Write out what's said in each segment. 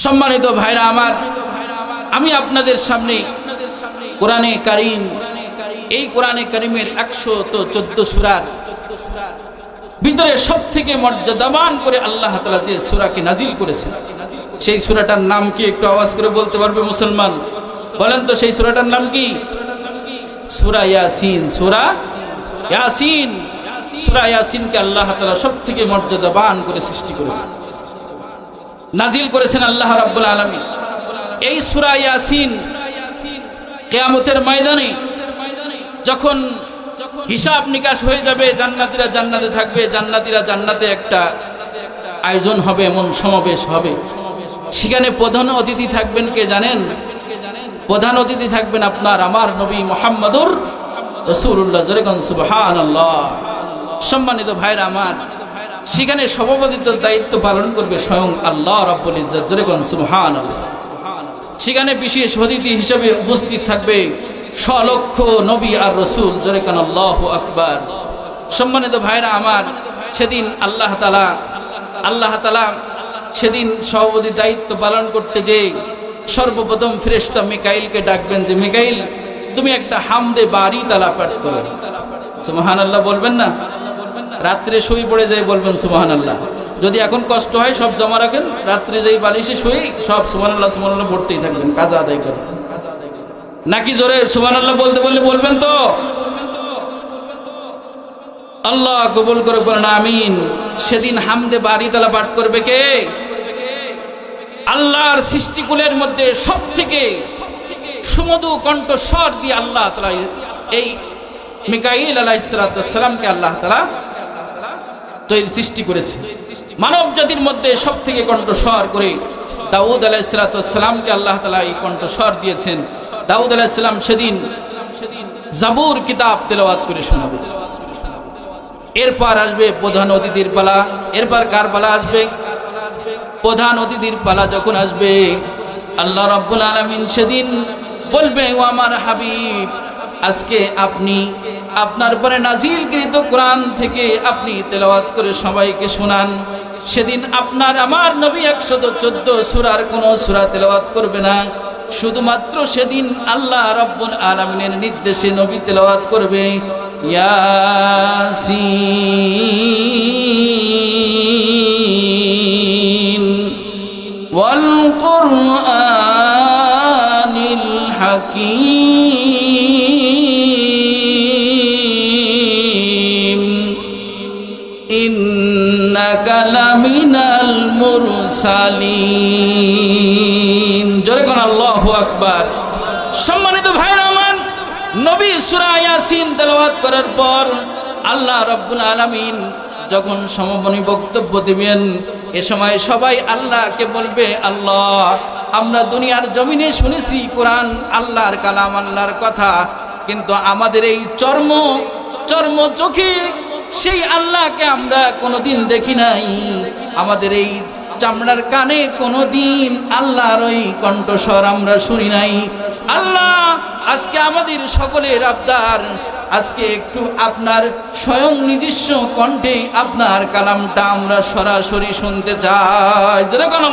সম্মানিত ভাইরা আমার, আমি আপনাদের সামনে কোরআনে কারীম, এই কোরআনে কারীমের 114 সূরার ভিতরে সবথেকে মর্যাদাবান করে আল্লাহ তাআলা যে সূরাকে নাজিল করেছেন, সেই সূরাটার নাম কি? একটু আওয়াজ করে বলতে পারবে মুসলমান? বলেন তো, সেই সূরাটার নাম কি? সূরা ইয়াসিন। সূরা ইয়াসিন। সূরা ইয়াসিনকে আল্লাহ তাআলা সবথেকে মর্যাদাবান করে সৃষ্টি করেছেন, নাজিল করেছেন আল্লাহ রাব্বুল আলামিন। এই সূরা ইয়াসিন কিয়ামতের ময়দানে যখন হিসাব নিকাশ হয়ে যাবে, জান্নাতীরা জান্নাতে থাকবে, জান্নাতীরা জান্নাতে একটা আয়োজন হবে, এমন সমাবেশ হবে। সেখানে প্রধান অতিথি থাকবেন কে জানেন? প্রধান অতিথি থাকবেন আপনার আমার নবী মুহাম্মদুর রাসূলুল্লাহ। সুবহানাল্লাহ। সম্মানিত ভাইরা আমার, সেখানে সভাপতিত্বের দায়িত্ব পালন করবে স্বয়ং আল্লাহ রাব্বুল ইজ্জত। সুবহানাল্লাহ। সেখানে বিশেষ অতিথি হিসেবে উপস্থিত থাকবে সলক্ষ নবী আর রাসূল। আল্লাহু আকবার। সম্মানিত ভাইরা আমার, সেদিন আল্লাহ তাআলা সেদিন সভাপতির দায়িত্ব পালন করতে যে সর্বপ্রথম ফেরেশতা মিকাইলকে ডাকবেন যে, মিকাইল, তুমি একটা হামদে বারি তাআলা পাঠ করো। সুবহানাল্লাহ বলবেন না? রাত্রে শুই পড়ে যায় বলবেন সুবহানাল্লাহ। যদি এখন কষ্ট হয় সব জমা রাখেন, রাত্রে যেই বালিশে শুই সব সুবহানাল্লাহ সুবহানাল্লাহ পড়তেই থাকবেন, কাজা আদায় করেন। নাকি জোরে সুবহানাল্লাহ বলতে বললে বলবেন তো? আল্লাহ কবুল করে বলেন আমিন। সেদিন হামদে বারি তাআলা পাঠ করবে কে? আল্লাহর সৃষ্টিকুলের মধ্যে সবথেকে সুমধু কণ্ঠস্বর দিয়ে আল্লাহ তাআলা এই মিকাইল আলাইহিস সালামকে আল্লাহ তাআলা তৈরি সৃষ্টি করেছে। মানব জাতির মধ্যে সবথেকে কণ্ঠস্বর করে দাউদ আলাইহিস সালামকে আল্লাহ তাআলা এই কণ্ঠস্বর দিয়েছেন। দাউদ আলাইহিস সালাম সেদিন জাবুর কিতাব তেলাওয়াত করে শোনাবে। এরপর আসবে প্রধান অতিথির পালা। এরপর কার পালা আসবে? প্রধান অতিথির পালা যখন আসবে, আল্লাহ রাব্বুল আলামিন সেদিন বলবে, ও আমার হাবিব, আজকে আপনি আপনার পরে নাজিলকৃত কোরআন থেকে আপনি তেলাওয়াত করে সবাইকে শোনান। সেদিন আপনার আমার নবী 114 সূরার কোন সূরা তেলাওয়াত করবে না, শুধুমাত্র সেদিন আল্লাহ রাব্বুল আলামিনের নির্দেশে নবী তেলাওয়াত করবে ইয়াসিন ওয়াল কুরআনিল হাকীম ইন্নাকা লামিনাল মুরসালিন। জোরে কোন আল্লাহু আকবার। সম্মানিত ভাইরা আমার, নবী সূরা ইয়াসিন তেলাওয়াত করার পর আল্লাহ রাব্বুল আলামিন যখন সমাপনী বক্তব্য দিবেন, এ সময় সবাই আল্লাহকে বলবে, আল্লাহ, আমরা দুনিয়ার জমিনে শুনেছি কোরআন আল্লাহর কালাম, আল্লাহর কথা, কিন্তু আমাদের এই চর্ম চোখে সেই আল্লাহকে আমরা কোনোদিন দেখি নাই, আমাদের এই চামড়ার কানে কোনোদিন আল্লাহর ওই কণ্ঠস্বর আমরা শুনি নাই। আল্লাহ, আজকে আমাদের সকলের আবদার, আজকে একটু আপনার স্বয়ং নিজস্ব কণ্ঠে আপনার কালামটা আমরা সরাসরি শুনতে চাই। যেরকম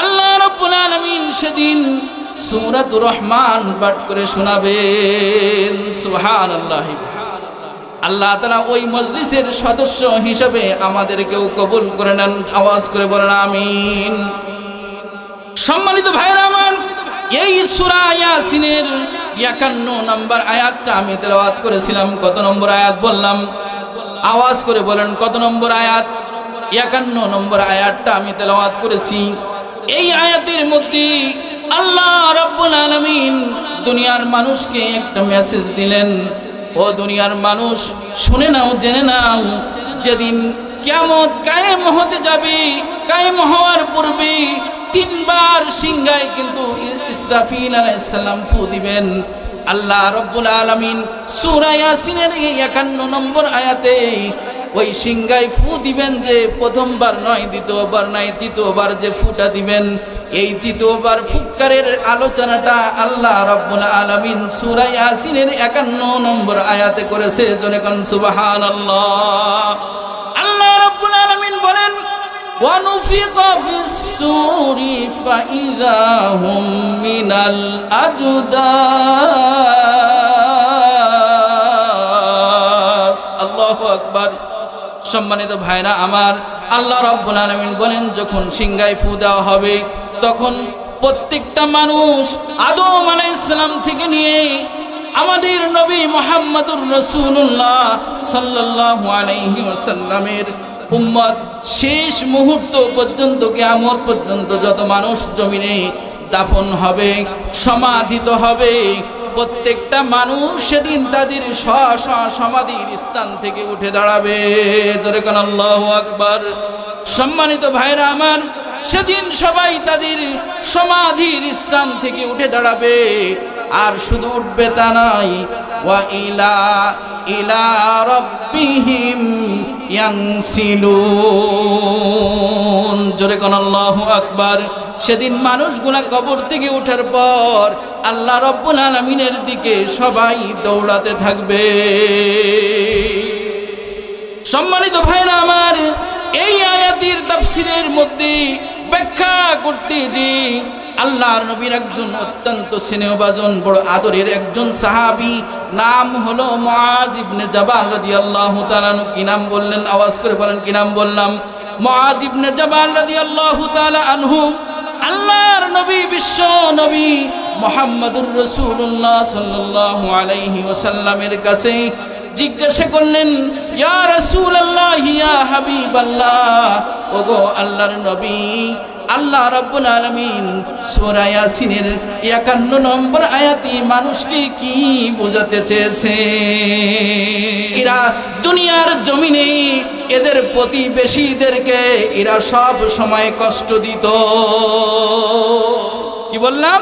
আল্লাহ রাব্বুল আলামিন সেদিন সূরাতুর রহমান পাঠ করে শোনাবেন। সুবহানাল্লাহ। আল্লাহ তাআলা ওই মজলিসের সদস্য হিসেবে আমাদেরকেও কবুল করে নেন। আওয়াজ করে বলেন আমিন। সম্মানিত ভাইরা আমার, এই সূরা ইয়াসিনের 51 নম্বর আয়াতটা আমি তেলাওয়াত করেছিলাম। কত নম্বর আয়াত বললাম? আওয়াজ করে বলেন কত নম্বর আয়াত? 51 নম্বর আয়াতটা আমি তেলাওয়াত করেছি। এই আয়াতের মধ্যে আল্লাহ রাব্বুল আলামিন দুনিয়ার মানুষকে একটা মেসেজ দিলেন, ও দুনিয়ার মানুষ, শুনে নাও, জেনে নাও, যেদিন কিয়ামত কায়েম হতে যাবে, কায়েম হওয়ার পূর্বে 3 বার সিংহায় কিন্তু ইসরাফিল আলাইহিস সালাম ফু দিবেন। আল্লাহ রাব্বুল আলামিন সূরা ইয়াসিনের 51 নম্বর আয়াতে ওই সিংহায় ফু দিবেন, যে প্রথমবার নয়, দ্বিতীয়বার নয়, তৃতীয়বার যে ফুটা দিবেন, এই তৃতীয়বার ফুৎকারের আলোচনাটা আল্লাহ রাব্বুল আলামিন সূরা ইয়াসিনের 51 নম্বর আয়াতে করেছে। জনে কোন সুবহানাল্লাহ। আল্লাহ রাব্বুল আলামিন বলেন, ونفخ في الصور فإذا هم من الأجداث الله أكبر সম্মানিত ভাইরা আমার, আল্লাহ রাব্বুল আলামিন বলেন যখন সিংহায় ফু দেওয়া হবে তখন প্রত্যেকটা মানুষ আদম আলাইহিস সালাম থেকে নিয়ে আমাদের নবী মুহাম্মদুর রাসূলুল্লাহ সাল্লাল্লাহু আলাইহি ওয়াসাল্লামের উম্মত শেষ মুহূর্ত পর্যন্ত, কিয়ামত পর্যন্ত যত মানুষ জমিনে দাফন হবে, সমাধিত হবে, প্রত্যেকটা মানুষ সেদিন তাদের সমাধির স্থান থেকে উঠে দাঁড়াবে। জোরে কোন আল্লাহু আকবার। সম্মানিত ভাইরা আমার, সেদিন সবাই তাদের সমাধির স্থান থেকে উঠে দাঁড়াবে। আর শুধু উঠবে তা নয়, ওয়া ইলা রাব্বিহিম ইয়ানসিলুন। জোরে কোন আল্লাহু আকবার। সেদিন মানুষগুলা কবর থেকে ওঠার পর আল্লাহ রাব্বুল আলামিনের দিকে সবাই দৌড়াতে থাকবে। সম্মানিত ভাইরা আমার, এই আয়াতের তাফসীরের মধ্যে ব্যাখ্যা করতে যে আল্লাহর নবীর একজন অত্যন্ত স্নেহভাজন বড় আদরের একজন সাহাবী, নাম হলো মুআজ ইবনে জাবাল রাদিয়াল্লাহু তাআলা। কি নাম বললেন? আওয়াজ করে বলেন, কি নাম বললাম? মুআজ ইবনে জাবাল রাদিয়াল্লাহু তাআলা আনহু আল্লাহর নবী, বিশ্ব নবী মুহাম্মদুর রাসূলুল্লাহ সাল্লাল্লাহু আলাইহি ওয়াসাল্লামের কাছে জিজ্ঞাসা করলেন, ইয়া রাসূলুল্লাহ, ইয়া হাবিবাল্লাহ, ওগো আল্লাহর নবী, আল্লাহ রাব্বুল আলামিন সূরা ইয়াসিনের 51 নম্বর আয়াতে মানুষকে কি বোঝাতে চেয়েছে? এরা দুনিয়ার জমিনে এদের প্রতিবেশীদেরকে এরা সব সময় কষ্ট দিত। কি বললাম?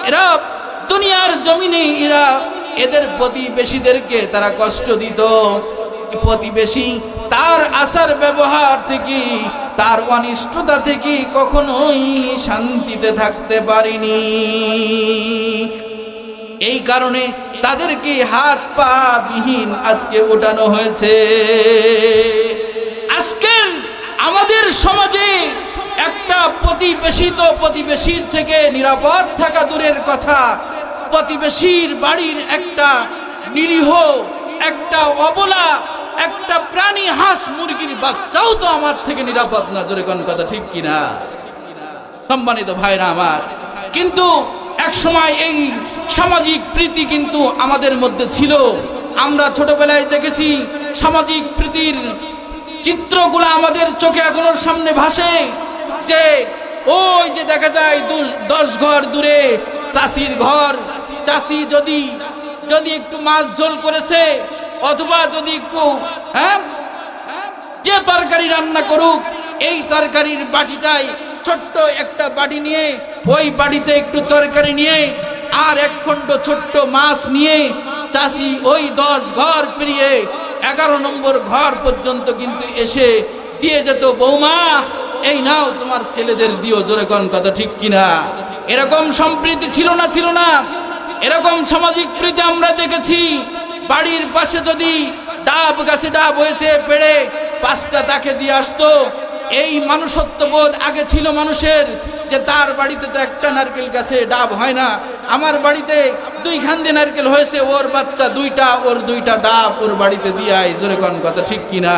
এরা দুনিয়ার জমিনে এরা এদের প্রতিবেশীদেরকে তারা কষ্ট দিত। প্রতিবেশী তার আচার ব্যবহার থেকে, তার অনিষ্টতা থেকে কখনোই শান্তিতে থাকতে পারেনি। এই কারণে তাদেরকে হাত পা বিহীন আজকে ওঠানো হয়েছে। আজকে আমাদের সমাজে একটা প্রতিবেশী তো প্রতিবেশীর থেকে নিরাপদ থাকা দূরের কথা, প্রতিবেশীর বাড়ির একটা নিরীহ, একটা অবলা, একটা প্রাণী, হাঁস মুরগির বাচ্চাও তো আমার থেকে নিরাপদ না। জোরে কোন কথা ঠিক কিনা? সম্মানিত ভাইরা আমার, কিন্তু এক সময় এই সামাজিক প্রীতি কিন্তু আমাদের মধ্যে ছিল। আমরা ছোটবেলায় দেখেছি সামাজিক প্রীতির চিত্রগুলো আমাদের চোখে এখনো সামনে ভাসে, যে ওই যে দেখা যায় 10 ঘর দূরে চাষির ঘর, চাষি যদি একটু মাছ ঝোল করেছে, অথবা যদি একটু যে তরকারি রান্না করুক, এই তরকারির বাটিটাই ছোট্ট একটা বাটি নিয়ে, ওই বাটিতে একটু তরকারি নিয়ে আর এক খণ্ড ছোট্ট মাছ নিয়ে চাষি ওই 10 ঘর পেরিয়ে 11 নম্বর ঘর পর্যন্ত কিন্তু এসে দিয়ে যেত, বৌমা এই নাও তোমার ছেলেদের দিও। জোরে কোন কথা ঠিক কিনা? এরকম সম্প্রীতি ছিল না? ছিল না? এরকম সামাজিক প্রীতি আমরা দেখেছি। বাড়ির পাশে যদি ডাব গাছে ডাব হয়েছে, পেড়ে 5টা তাকে দিয়ে আসতো। এই মানুষত্ববোধ আগে ছিল মানুষের, যে তার বাড়িতে তো একটা নারকেল গাছে ডাব হয় না, আমার বাড়িতে 2 খান্দি নারকেল হয়েছে, ওর বাচ্চা 2টা, ওর 2টা ডাব ওর বাড়িতে দিয়ে আয়। জোরে কোন কথা ঠিক কিনা?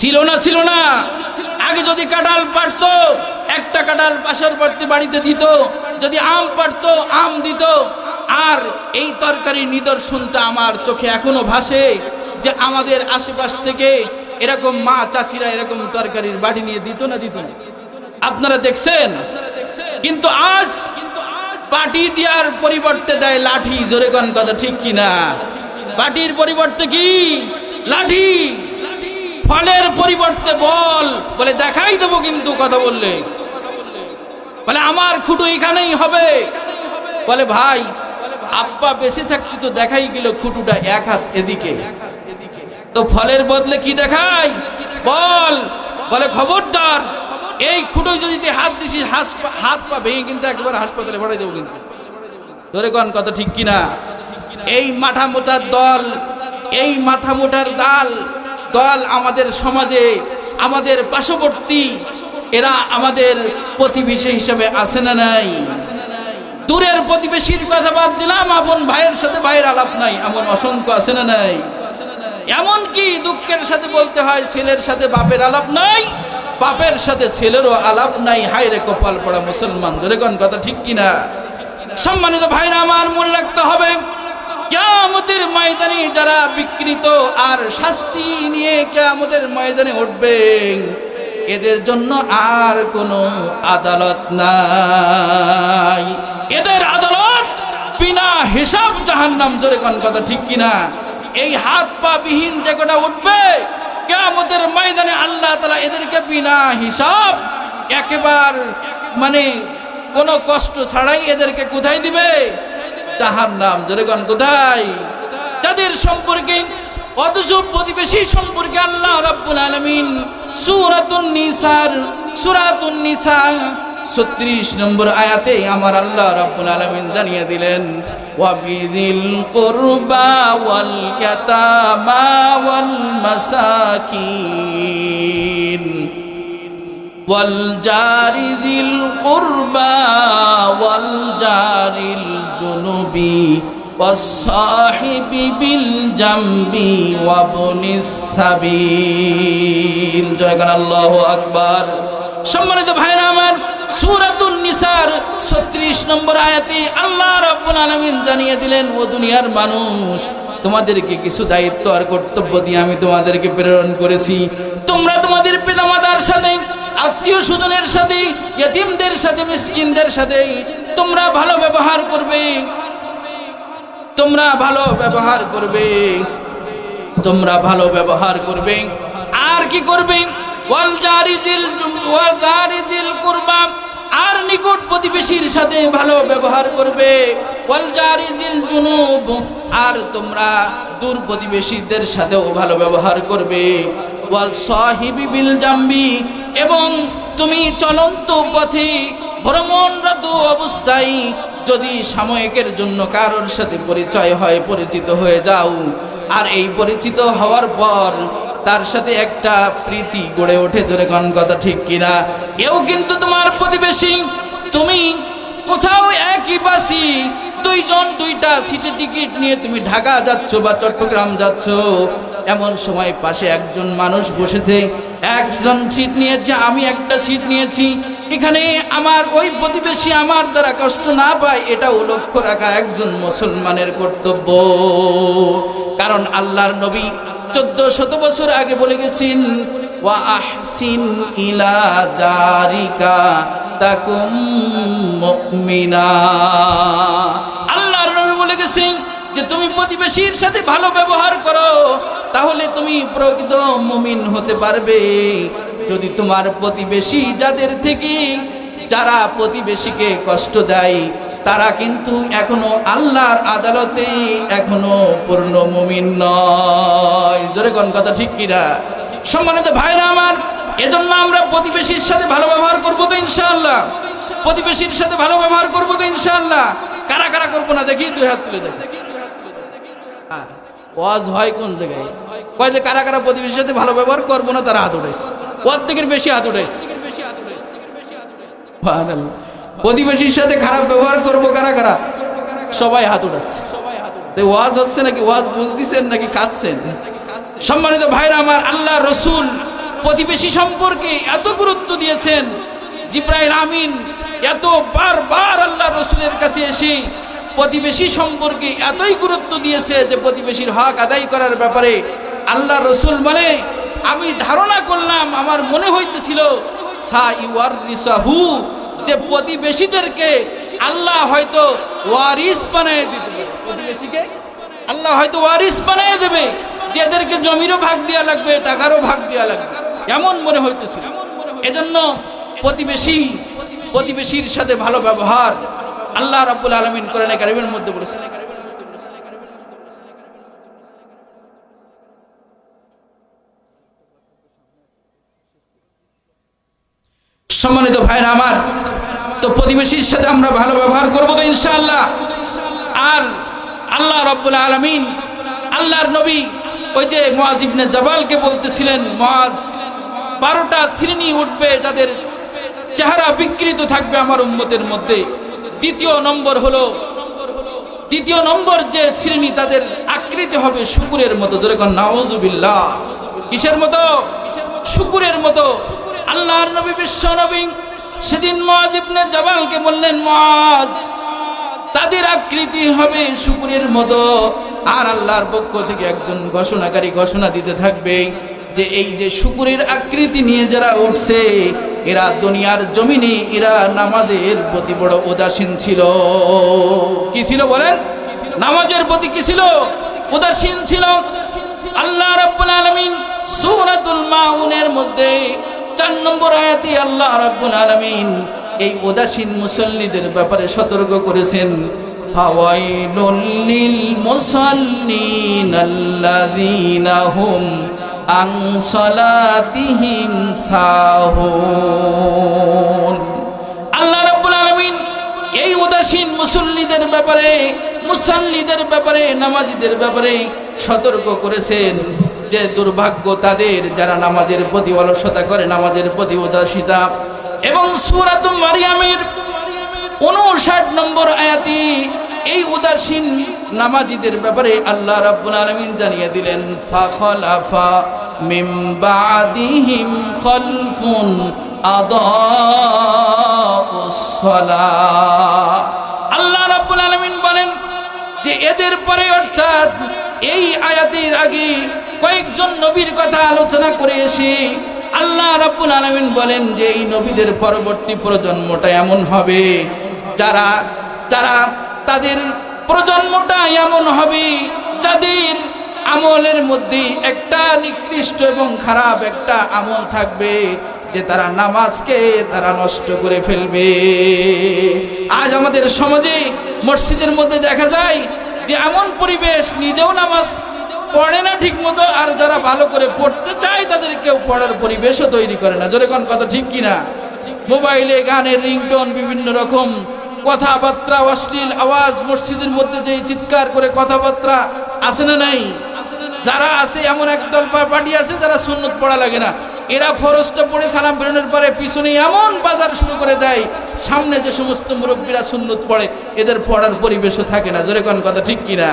ছিল না? ছিল না? আগে যদি কাঁঠাল পারতো, একটা কাঁঠাল পাশের বাড়িতে দিত, যদি আম পারতো আম দিত। আর এই তরকারির নিদর্শনটা আমার চোখে এখনো ভাসে, যে আমাদের আশেপাশ থেকে এরকম মা চাষিরা এরকম তরকারির বাটি নিয়ে দিত না? দিত না? আপনারা দেখছেন? কিন্তু আজ বাটি দেওয়ার পরিবর্তে দেয় লাঠি। জোরে কোন কথা ঠিক কিনা? বাটির পরিবর্তে কি? লাঠি। ফলের পরিবর্তে বলে দেখাই দেবো, কিন্তু কথা বললে বলে আমার খুঁটো এখানেই হবে। বলে ভাই, আব্বা বেঁচে থাকতে তো দেখাই গেল খুঁটুটা 1 হাত এদিকে, তো ফলের বদলে কি দেখাই? বলে খবরদার, এই খুঁটোয় যদি হাত দিছিস হাত পা ভেঙে কিন্তু একবার হাসপাতালে ভরাই দেবো কিন্তু। ধরে কোন কথা ঠিক কিনা? এই মাথা মোটার দল, এই মাথা মোটার দল আমাদের সমাজে আমাদের পার্শ্ববর্তী, এরা আমাদের প্রতিবেশী হিসেবে আছে না নাই? দূরের প্রতিবেশীর কথা বাদ দিলাম, আপন ভাইয়ের সাথে ভাইয়ের আলাপ নাই, এমন অসংখ্য আছে না নাই? এমন কি দুঃখের সাথে বলতে হয়, ছেলের সাথে বাপের আলাপ নাই, বাপের সাথে ছেলেরও আলাপ নাই। হায় রে কপাল পড়া মুসলমান, জোরে কোন কথা ঠিক কিনা? সম্মানিত ভাইরা আমার, মনে রাখতে হবে কিয়ামতের ময়দানে যারা বিকৃত আর শাস্তি নিয়ে কিয়ামতের ময়দানে উঠবে, এদের জন্য আর কোনো আদালত নাই। এদের আদালত বিনা হিসাব জাহান্নাম, জোরে কোন কথা ঠিক কিনা? এই হাত পা বিহীন যে কটা উঠবে কিয়ামতের ময়দানে, আল্লাহ তাআলা এদেরকে বিনা হিসাব একেবারে মানে কোনো কষ্ট ছাড়াই এদেরকে কোথায় দিবে? জাহান্নাম। জোরে কোন কোথায়? যাদের সম্পর্কে, অথচ প্রতিবেশী সম্পর্কে আল্লাহ রাব্বুল আলামিন সূরাতুন নিসা 36 নম্বর আয়াতে আমার আল্লাহ রাব্বুল আলামিন জানিয়ে দিলেন, ওয়াবিযিল কুরবা ওয়াল ইয়াতামা ওয়াল মাসাকিন ওয়াল জারি যিল কুরবা ওয়াল জারিল জুনুবি ওয়াস সাহিবি বিল জামবি ওয়াবনিস সাবিল। জয় গান আল্লাহু আকবার। সম্মানিত ভাইরা আমার, সূরাতুন নিসার 36 নম্বর আয়াতে আল্লাহ রাব্বুল আলামিন জানিয়ে দিলেন, ও দুনিয়ার মানুষ, তোমাদেরকে কিছু দায়িত্ব আর কর্তব্য দিয়ে আমি তোমাদেরকে প্রেরণ করেছি। তোমরা তোমাদের পিতামাতার সাথে, আত্মীয় স্বজনের সাথে, ইয়েতিমদের সাথে, মিসকিনদের সাথে তোমরা ভালো ব্যবহার করবে, তোমরা ভালো ব্যবহার করবে, তোমরা ভালো ব্যবহার করবে। আর কি করবে? ওয়াল জারিজিল কুরবা, আর নিকট প্রতিবেশীর সাথে ভালো ব্যবহার করবে। ওয়াল জারিজিল জুনুব, আর তোমরা দূর প্রতিবেশীদের সাথেও ভালো ব্যবহার করবে। ওয়াল সাহিবি বিল জামবি, এবং তুমি চলন্ত পথে ভ্রমণরত অবস্থায় যদি সাময়িকের জন্য কারোর সাথে পরিচয় হয়, পরিচিত হয়ে যাও, আর এই পরিচিত হওয়ার পর তার সাথে একটা প্রীতি গড়ে ওঠে, জোরে কোন কথা ঠিক কিনা? এও কিন্তু তোমার প্রতিবেশী। তুমি কোথাও একই বাসি, দুইজন দুইটা সিটে টিকিট নিয়ে তুমি ঢাকা যাচ্ছ বা চট্টগ্রাম যাচ্ছ, এমন সময় পাশে একজন মানুষ বসেছে, একজন সিট নিয়েছে, আমি একটা সিট নিয়েছি, এখানে আমার ওই প্রতিবেশী আমার দ্বারা কষ্ট না পায়, এটাও লক্ষ্য রাখা একজন মুসলমানের কর্তব্য। কারণ আল্লাহর নবী 1400 বছর আগে বলে গেছেন, ওয়া আহসিন ইলা জারিকা তাকুম মুমিনা। আল্লাহর নবী বলে গেছেন যে তুমি প্রতিবেশীর সাথে ভালো ব্যবহার করো, তাহলে তুমি প্রকৃত মুমিন হতে পারবে। যদি তোমার প্রতিবেশী, যাদের থেকে যারা প্রতিবেশীকে কষ্ট দেয়, তারা কিন্তু এখনো আল্লাহর আদালতে এখনো পূর্ণ মুমিন নয়। জোরে কোন কথা ঠিক কিনা? সম্মানিত ভাইরা আমার, এজন্য আমরা প্রতিবেশীর সাথে ভালো ব্যবহার করবো তো ইনশাআল্লাহ? প্রতিবেশীর সাথে ভালো ব্যবহার করবো তো ইনশাআল্লাহ? কারা কারা করবো না দেখি, দুই হাত তুলে দেখি। ওয়াজ হয় কোন জায়গায়? কয় যে কারা কারা প্রতিবেশীর সাথে ভালো ব্যবহার করবো না, তারা হাত উঠাইছে। অর্ধেকের বেশি হাত উঠাইছে। প্রতিবেশীর সাথে খারাপ ব্যবহার করবো কারা কারা? সবাই হাত উঠাচ্ছে। ওয়াজ হচ্ছে নাকি? ওয়াজ বুঝতেছেন নাকি কাঁদছেন? সম্মানিত ভাইরা আমার, আল্লাহ রসুল প্রতিবেশী সম্পর্কে এত গুরুত্ব দিয়েছেন, জিবরাইল আমিন এত বারবার আল্লাহ রসুলের কাছে এসে প্রতিবেশী সম্পর্কে এতই গুরুত্ব দিয়েছে যে প্রতিবেশীর হক আদায় করার ব্যাপারে আল্লাহ রসুল বলে, আমি ধারণা করলাম, আমার মনে হইতেছিল যে প্রতিবেশীদেরকে আল্লাহ হয়তো ওয়ারিস বানিয়ে দিবে, প্রতিবেশীকে আল্লাহ হয়তো ওয়ারিস বানিয়ে দেবে, যে এদেরকে জমিরও ভাগ দেওয়া লাগবে, টাকারও ভাগ দেওয়া লাগবে, এমন মনে হইতেছিল। এজন্য প্রতিবেশীর সাথে ভালো ব্যবহার আল্লাহ রাব্বুল আলামিন কোরআনে কারীমের মধ্যে বলেছেন। সম্মানিত ভাইরা আমার, তো প্রতিবেশীর সাথে আমরা ভালো ব্যবহার করবো তো ইনশাআল্লাহ। আর আল্লাহ রাব্বুল আলামিন, আল্লাহর নবী ওই যে মুআজ ইবনে জাবালকে বলতেছিলেন, মুআজ 12টা শ্রেণী উঠবে যাদের চেহারা বিকৃত থাকবে আমার উম্মতের মধ্যে। দ্বিতীয় নম্বর যে শ্রেণী, তাদের আকৃতি হবে শুকুরের মতো। জোরে কোন নাউজুবিল্লাহ। কিসের মতো? শুকুরের মতো। আল্লাহর নবী বিশ্ব নবী সেদিন মুআজ ইবনে জাবালকে বললেন, মুআজ, তাদের আকৃতি হবে শুকুরের মতো। আর আল্লাহর পক্ষ থেকে একজন ঘোষণাকারী ঘোষণা দিতে থাকবে যে এই যে শুকুরের আকৃতি নিয়ে যারা উঠছে, এরা দুনিয়ার জমিনে এরা নামাজের প্রতি বড় উদাসীন ছিল। কি ছিল বলেন? নামাজের প্রতি কি ছিল? উদাসীন ছিল। আল্লাহ রাব্বুল আলামিন সূরাতুল মাউনের মধ্যে 4 নম্বর আয়াতে আল্লাহ রাব্বুল আলামিন এই উদাসীন মুসল্লিদের ব্যাপারে সতর্ক করেছেন। ফাওয়াইলুল লিল মুসাল্লিন আল্লাযীনা হুম আন সালাতিহিম সাহুন। আল্লাহ রাব্বুল আলামিন এই উদাসীন মুসল্লিদের ব্যাপারে নামাজীদের ব্যাপারে সতর্ক করেছেন যে দুর্ভাগ্য তাদের যারা নামাজের প্রতি অলসতা করে, নামাজের প্রতি উদাসীনতা। এবং সূরাতুল মারিয়ামের 59 নম্বর আয়াতে এই উদাসীন নামাজীদের ব্যাপারে আল্লাহ রাব্বুল আলামিন জানিয়ে দিলেন, ফাখলাফা মিন বাদিহিম খালফুন আদাউস সালাহ। আল্লাহ রাব্বুল আলামিন বলেন যে এদের পরে, অর্থাৎ এই আয়াতের আগে কয়েকজন নবীর কথা আলোচনা করে এসে আল্লাহ রাব্বুল আলামিন বলেন যে এই নবীদের পরবর্তী প্রজন্মটা এমন হবে, যারা তাদের প্রজন্মটা এমন হবে যাদের আমলের মধ্যে একটা নিকৃষ্ট এবং খারাপ একটা আমল থাকবে, যে তারা নামাজকে তারা নষ্ট করে ফেলবে। আজ আমাদের সমাজে মসজিদের মধ্যে দেখা যায় যে এমন পরিবেশ, নিজেও নামাজ পড়ে না ঠিক মতো, আর যারা ভালো করে পড়তে চায় তাদের কেউ পড়ার পরিবেশও তৈরি করে না। জোরে কোন কথা ঠিক কিনা? মোবাইলে গানের রিংটোন, বিভিন্ন রকম কথাবার্তা, অশ্লীল আওয়াজ, মসজিদের মধ্যে যে চিৎকার করে কথাবার্তা আছে না নাই? যারা আছে এমন একদল পার্টি আছে যারা সুন্নত পড়া লাগে না, এরা ফরজটা পড়ে সালাম ফেরানোর পরে পিছনে এমন বাজার শুরু করে দেয়, সামনে যে সমস্ত মুরব্বীরা সুন্নত পড়ে এদের পড়ার পরিবেশও থাকে না। জোরে কোন কথা ঠিক কিনা?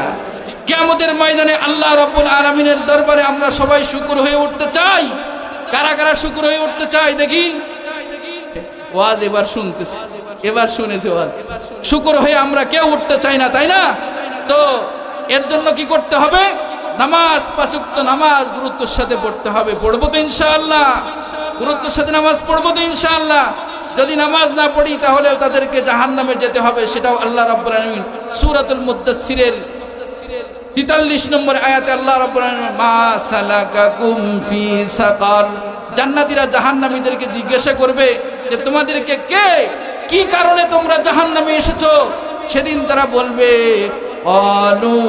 কিয়ামতের ময়দানে আল্লাহ রাব্বুল আলামিনের দরবারে আমরা সবাই শুকর হয়ে উঠতে চাই। কারা কারা শুকর হয়ে উঠতে চাই দেখি? ওয়াজ এবার শুনতেছি, এবার শুনেছি ওয়াজ। শুকর হয়ে আমরা কেউ উঠতে চাই না, তাই না? তো এর জন্য কি করতে হবে? নামাজ, 5 ওয়াক্ত নামাজ গুরুত্বের সাথে পড়তে হবে। পড়বো তো ইনশাআল্লাহ? গুরুত্বের সাথে নামাজ পড়বো তো ইনশাআল্লাহ? যদি নামাজ না পড়ি তাহলে তাদেরকে জাহান্নামে যেতে হবে, সেটাও আল্লাহ রাব্বুল আলামিন সূরাতুল মুদ্দাসসিরের 43 নম্বর আয়াতে আল্লাহ রাব্বুল আলামিন, মা সালাকাকুম ফি সাকার। জান্নাতীরা জাহান্নামীদেরকে জিজ্ঞাসা করবে যে তোমাদেরকে কি কারণে তোমরা জাহান্নামে এসেছো? সেদিন তারা বলবে, ক্বালু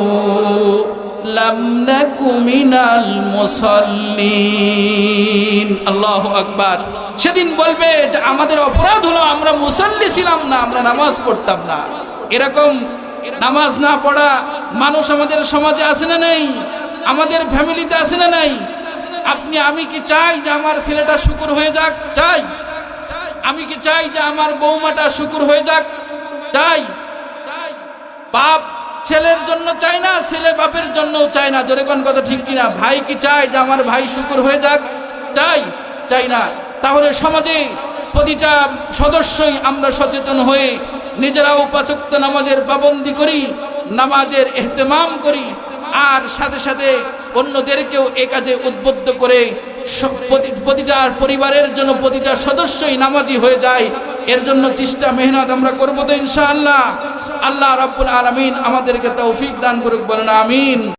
লাম নাকু মিনাল মুসাল্লিন। আল্লাহু আকবার। সেদিন বলবে যে আমাদের অপরাধ হলো আমরা মুসাল্লি ছিলাম না, আমরা নামাজ পড়তাম না। এরকম নামাজ না পড়া মানুষ আমাদের সমাজে আছে না নাই? আমাদের ফ্যামিলিতে আছে না নাই? আমি কি চাই যে আমার ছেলেটা শুকর হয়ে যাক? চাই। আমি কি চাই যে আমার বৌমাটা শুকর হয়ে যাক? চাই। বাপ ছেলের জন্য চাই না, ছেলে বাপের জন্য চাই না। জোরে কোন কথা ঠিক কিনা? ভাই কি চাই যে আমার ভাই শুকর হয়ে যাক? চাই না। তাহলে সমাজে প্রতিটা সদস্যই আমরা সচেতন হয়ে নিজেরাও 5 ওয়াক্ত নামাজের পাবন্দি করি, নামাজের ইহতিমাম করি, আর সাথে সাথে অন্যদেরকেও এই কাজে উদ্বুদ্ধ করে প্রতিটা পরিবারের জন্য প্রতিটা সদস্যই নামাজি হয়ে যায়। এর জন্য চেষ্টা মেহনত আমরা করবো তো ইনশাআল্লাহ? আল্লাহ রাব্বুল আলামিন আমাদেরকে তৌফিক দান করুক, বলেন আমিন।